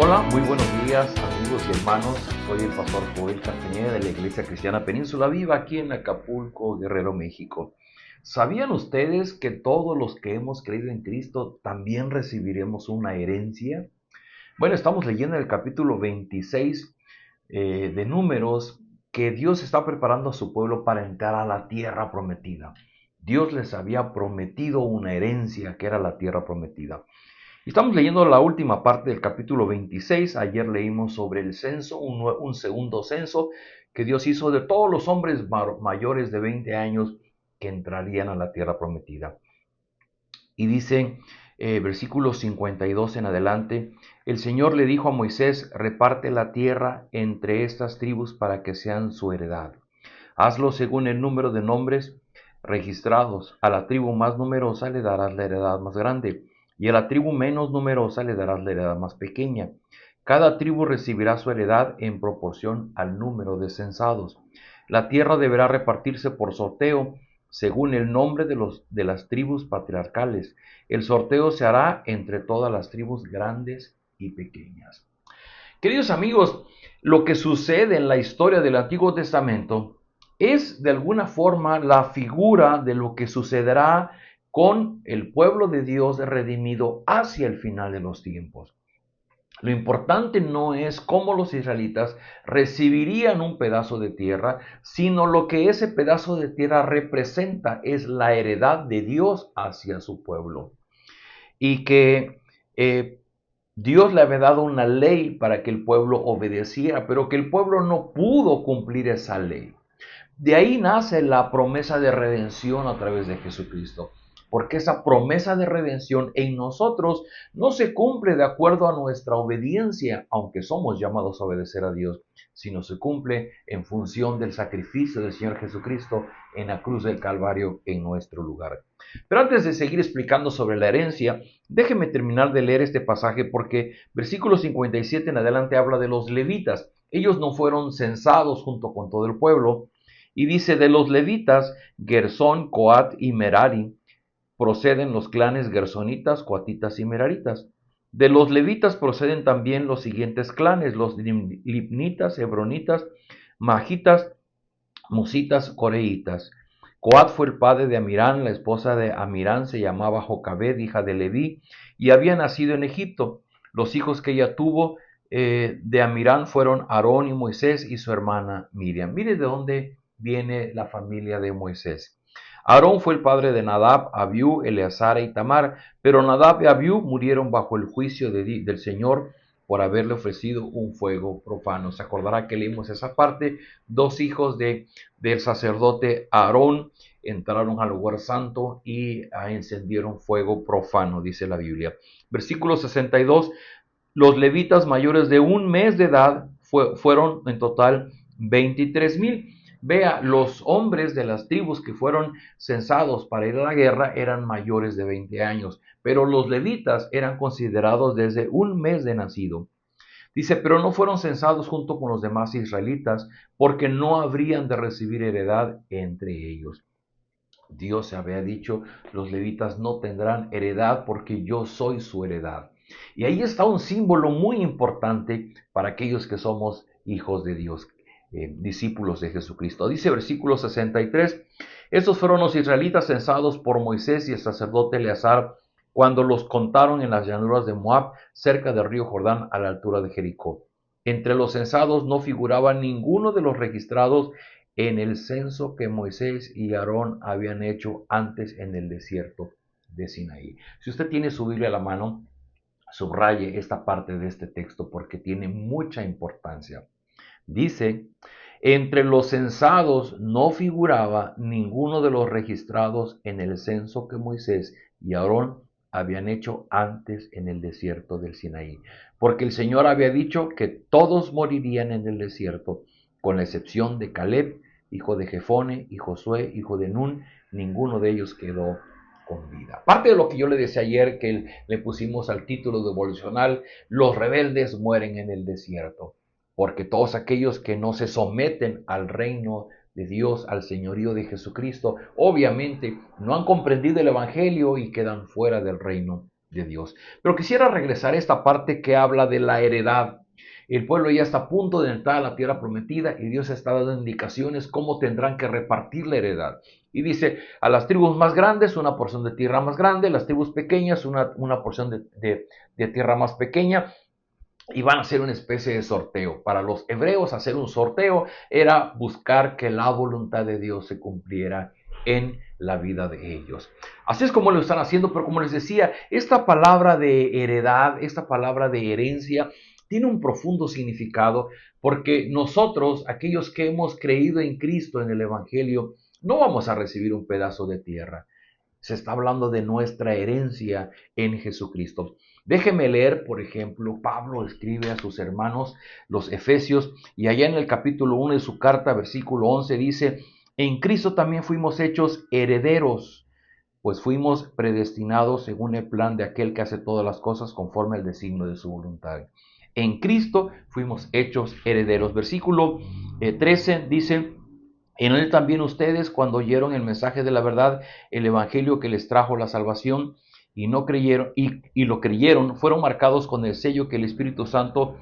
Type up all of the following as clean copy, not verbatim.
Hola, muy buenos días amigos y hermanos. Soy el pastor Joel Castañeda de la Iglesia Cristiana Península Viva aquí en Acapulco, Guerrero, México. ¿Sabían ustedes que todos los que hemos creído en Cristo también recibiremos una herencia? Bueno, estamos leyendo el capítulo 26 de Números que Dios está preparando a su pueblo para entrar a la tierra prometida. Dios les había prometido una herencia que era la tierra prometida. Estamos leyendo la última parte del capítulo 26. Ayer leímos sobre el censo, un segundo censo que Dios hizo de todos los hombres mayores de 20 años que entrarían a la tierra prometida. Y dice, versículo 52 en adelante, el Señor le dijo a Moisés, reparte la tierra entre estas tribus para que sean su heredad. Hazlo según el número de nombres registrados. A la tribu más numerosa le darás la heredad más grande, y a la tribu menos numerosa le darás la heredad más pequeña. Cada tribu recibirá su heredad en proporción al número de censados. La tierra deberá repartirse por sorteo según el nombre de las tribus patriarcales. El sorteo se hará entre todas las tribus grandes y pequeñas. Queridos amigos, lo que sucede en la historia del Antiguo Testamento es de alguna forma la figura de lo que sucederá con el pueblo de Dios redimido hacia el final de los tiempos. Lo importante no es cómo los israelitas recibirían un pedazo de tierra, sino lo que ese pedazo de tierra representa es la heredad de Dios hacia su pueblo. Y que Dios le había dado una ley para que el pueblo obedeciera, pero que el pueblo no pudo cumplir esa ley. De ahí nace la promesa de redención a través de Jesucristo, porque esa promesa de redención en nosotros no se cumple de acuerdo a nuestra obediencia, aunque somos llamados a obedecer a Dios, sino se cumple en función del sacrificio del Señor Jesucristo en la cruz del Calvario en nuestro lugar. Pero antes de seguir explicando sobre la herencia, déjeme terminar de leer este pasaje porque versículo 57 en adelante habla de los levitas. Ellos no fueron censados junto con todo el pueblo, y dice, de los levitas, Gersón, Coat y Merari, proceden los clanes gersonitas, coatitas y meraritas. De los levitas proceden también los siguientes clanes, los libnitas, hebronitas, magitas, musitas, coreitas. Coat fue el padre de Amirán, la esposa de Amirán se llamaba Jocabed, hija de Leví, y había nacido en Egipto. Los hijos que ella tuvo de Amirán fueron Aarón y Moisés y su hermana Miriam. Mire de dónde viene la familia de Moisés. Aarón fue el padre de Nadab, Abiú, Eleazar y Tamar, pero Nadab y Abiú murieron bajo el juicio del Señor por haberle ofrecido un fuego profano. Se acordará que leímos esa parte. Dos hijos del sacerdote Aarón entraron al lugar santo y encendieron fuego profano, dice la Biblia. Versículo 62, los levitas mayores de un mes de edad fueron en total 23,000. Vea, los hombres de las tribus que fueron censados para ir a la guerra eran mayores de 20 años, pero los levitas eran considerados desde un mes de nacido. Dice, pero no fueron censados junto con los demás israelitas, porque no habrían de recibir heredad entre ellos. Dios había dicho, los levitas no tendrán heredad porque yo soy su heredad. Y ahí está un símbolo muy importante para aquellos que somos hijos de Dios, discípulos de Jesucristo. Dice versículo 63, estos fueron los israelitas censados por Moisés y el sacerdote Eleazar cuando los contaron en las llanuras de Moab, cerca del río Jordán, a la altura de Jericó. Entre los censados no figuraba ninguno de los registrados en el censo que Moisés y Aarón habían hecho antes en el desierto de Sinaí. Si usted tiene su Biblia a la mano, subraye esta parte de este texto porque tiene mucha importancia. Dice, entre los censados no figuraba ninguno de los registrados en el censo que Moisés y Aarón habían hecho antes en el desierto del Sinaí, porque el Señor había dicho que todos morirían en el desierto, con la excepción de Caleb, hijo de Jefone, y Josué, hijo de Nun, ninguno de ellos quedó con vida. Parte de lo que yo le decía ayer, que le pusimos al título devocional, los rebeldes mueren en el desierto, porque todos aquellos que no se someten al reino de Dios, al señorío de Jesucristo, obviamente no han comprendido el Evangelio y quedan fuera del reino de Dios. Pero quisiera regresar a esta parte que habla de la heredad. El pueblo ya está a punto de entrar a la tierra prometida y Dios está dando indicaciones cómo tendrán que repartir la heredad. Y dice, a las tribus más grandes una porción de tierra más grande, las tribus pequeñas una porción de tierra más pequeña, y van a hacer una especie de sorteo. Para los hebreos hacer un sorteo era buscar que la voluntad de Dios se cumpliera en la vida de ellos. Así es como lo están haciendo, pero como les decía, esta palabra de heredad, esta palabra de herencia, tiene un profundo significado porque nosotros, aquellos que hemos creído en Cristo, en el Evangelio, no vamos a recibir un pedazo de tierra. Se está hablando de nuestra herencia en Jesucristo. Déjeme leer, por ejemplo, Pablo escribe a sus hermanos, los Efesios, y allá en el capítulo 1 de su carta, versículo 11, dice, en Cristo también fuimos hechos herederos, pues fuimos predestinados según el plan de aquel que hace todas las cosas conforme al designio de su voluntad. En Cristo fuimos hechos herederos. Versículo 13 dice, en él también ustedes, cuando oyeron el mensaje de la verdad, el evangelio que les trajo la salvación, y no creyeron, y lo creyeron, fueron marcados con el sello que el Espíritu Santo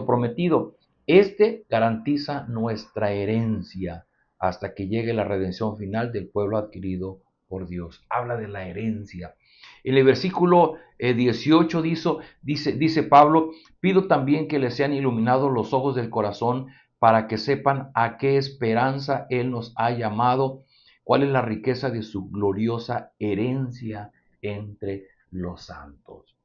prometido. Este garantiza nuestra herencia hasta que llegue la redención final del pueblo adquirido por Dios. Habla de la herencia. En el versículo 18 dice Pablo, pido también que les sean iluminados los ojos del corazón para que sepan a qué esperanza Él nos ha llamado, cuál es la riqueza de su gloriosa herencia entre los santos.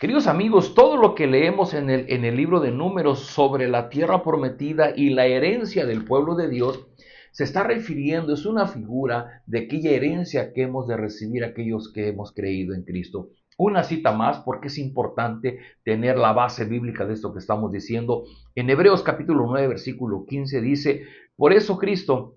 Queridos amigos, todo lo que leemos en el libro de Números sobre la tierra prometida y la herencia del pueblo de Dios, se está refiriendo, es una figura de aquella herencia que hemos de recibir aquellos que hemos creído en Cristo. Una cita más porque es importante tener la base bíblica de esto que estamos diciendo. En Hebreos capítulo 9, versículo 15 dice, por eso Cristo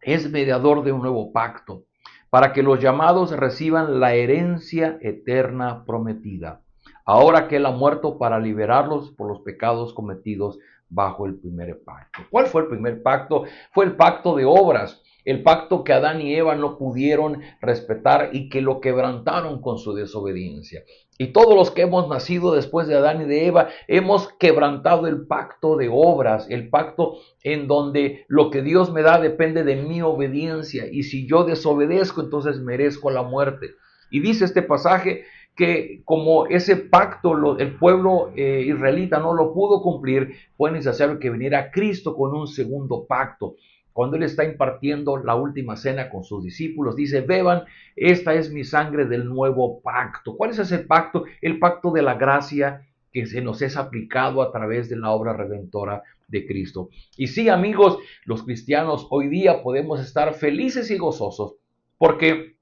es mediador de un nuevo pacto, para que los llamados reciban la herencia eterna prometida, ahora que Él ha muerto para liberarlos por los pecados cometidos bajo el primer pacto. ¿Cuál fue el primer pacto? Fue el pacto de obras, el pacto que Adán y Eva no pudieron respetar y que lo quebrantaron con su desobediencia. Y todos los que hemos nacido después de Adán y de Eva hemos quebrantado el pacto de obras, el pacto en donde lo que Dios me da depende de mi obediencia, y si yo desobedezco, entonces merezco la muerte. Y dice este pasaje que como ese pacto el pueblo israelita no lo pudo cumplir, fue necesario que viniera Cristo con un segundo pacto. Cuando Él está impartiendo la última cena con sus discípulos, dice, beban, esta es mi sangre del nuevo pacto. ¿Cuál es ese pacto? El pacto de la gracia que se nos es aplicado a través de la obra redentora de Cristo. Y sí, amigos, los cristianos hoy día podemos estar felices y gozosos porque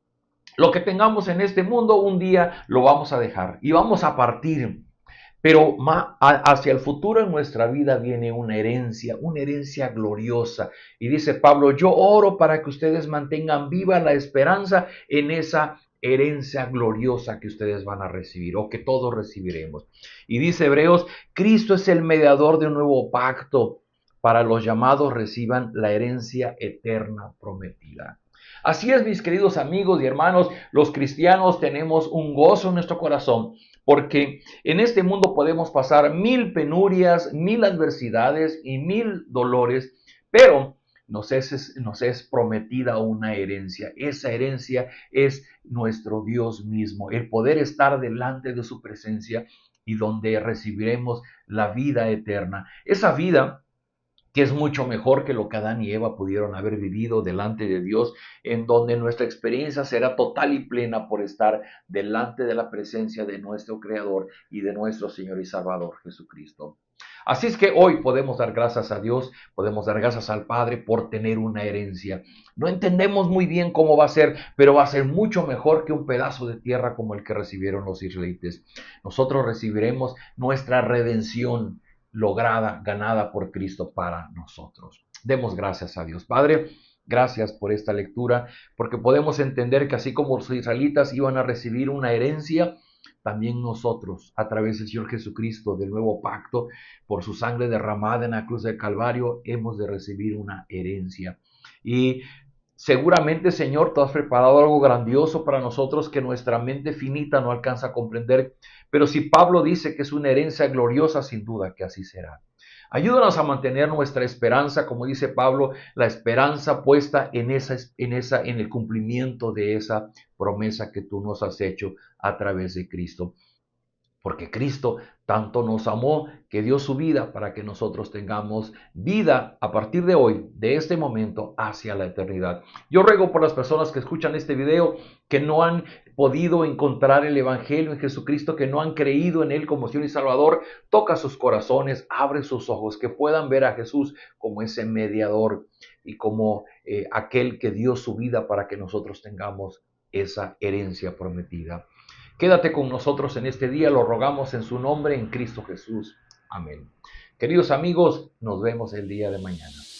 lo que tengamos en este mundo un día lo vamos a dejar y vamos a partir. Pero hacia el futuro en nuestra vida viene una herencia gloriosa. Y dice Pablo, yo oro para que ustedes mantengan viva la esperanza en esa herencia gloriosa que ustedes van a recibir o que todos recibiremos. Y dice Hebreos, Cristo es el mediador de un nuevo pacto para los llamados reciban la herencia eterna prometida. Así es, mis queridos amigos y hermanos, los cristianos tenemos un gozo en nuestro corazón, porque en este mundo podemos pasar 1000 penurias, 1000 adversidades y 1000 dolores, pero nos es prometida una herencia. Esa herencia es nuestro Dios mismo, el poder estar delante de su presencia y donde recibiremos la vida eterna. Esa vida que es mucho mejor que lo que Adán y Eva pudieron haber vivido delante de Dios, en donde nuestra experiencia será total y plena por estar delante de la presencia de nuestro Creador y de nuestro Señor y Salvador Jesucristo. Así es que hoy podemos dar gracias a Dios, podemos dar gracias al Padre por tener una herencia. No entendemos muy bien cómo va a ser, pero va a ser mucho mejor que un pedazo de tierra como el que recibieron los israelitas. Nosotros recibiremos nuestra redención lograda, ganada por Cristo para nosotros. Demos gracias a Dios. Padre, gracias por esta lectura, porque podemos entender que así como los israelitas iban a recibir una herencia, también nosotros, a través del Señor Jesucristo, del nuevo pacto, por su sangre derramada en la cruz del Calvario, hemos de recibir una herencia. Y Seguramente, Señor, tú has preparado algo grandioso para nosotros que nuestra mente finita no alcanza a comprender. Pero si Pablo dice que es una herencia gloriosa, sin duda que así será. Ayúdanos a mantener nuestra esperanza, como dice Pablo, la esperanza puesta en el cumplimiento de esa promesa que tú nos has hecho a través de Cristo. Porque Cristo tanto nos amó que dio su vida para que nosotros tengamos vida a partir de hoy, de este momento, hacia la eternidad. Yo ruego por las personas que escuchan este video, que no han podido encontrar el Evangelio en Jesucristo, que no han creído en Él como Señor y Salvador. Toca sus corazones, abre sus ojos, que puedan ver a Jesús como ese mediador y como aquel que dio su vida para que nosotros tengamos esa herencia prometida. Quédate con nosotros en este día, lo rogamos en su nombre, en Cristo Jesús. Amén. Queridos amigos, nos vemos el día de mañana.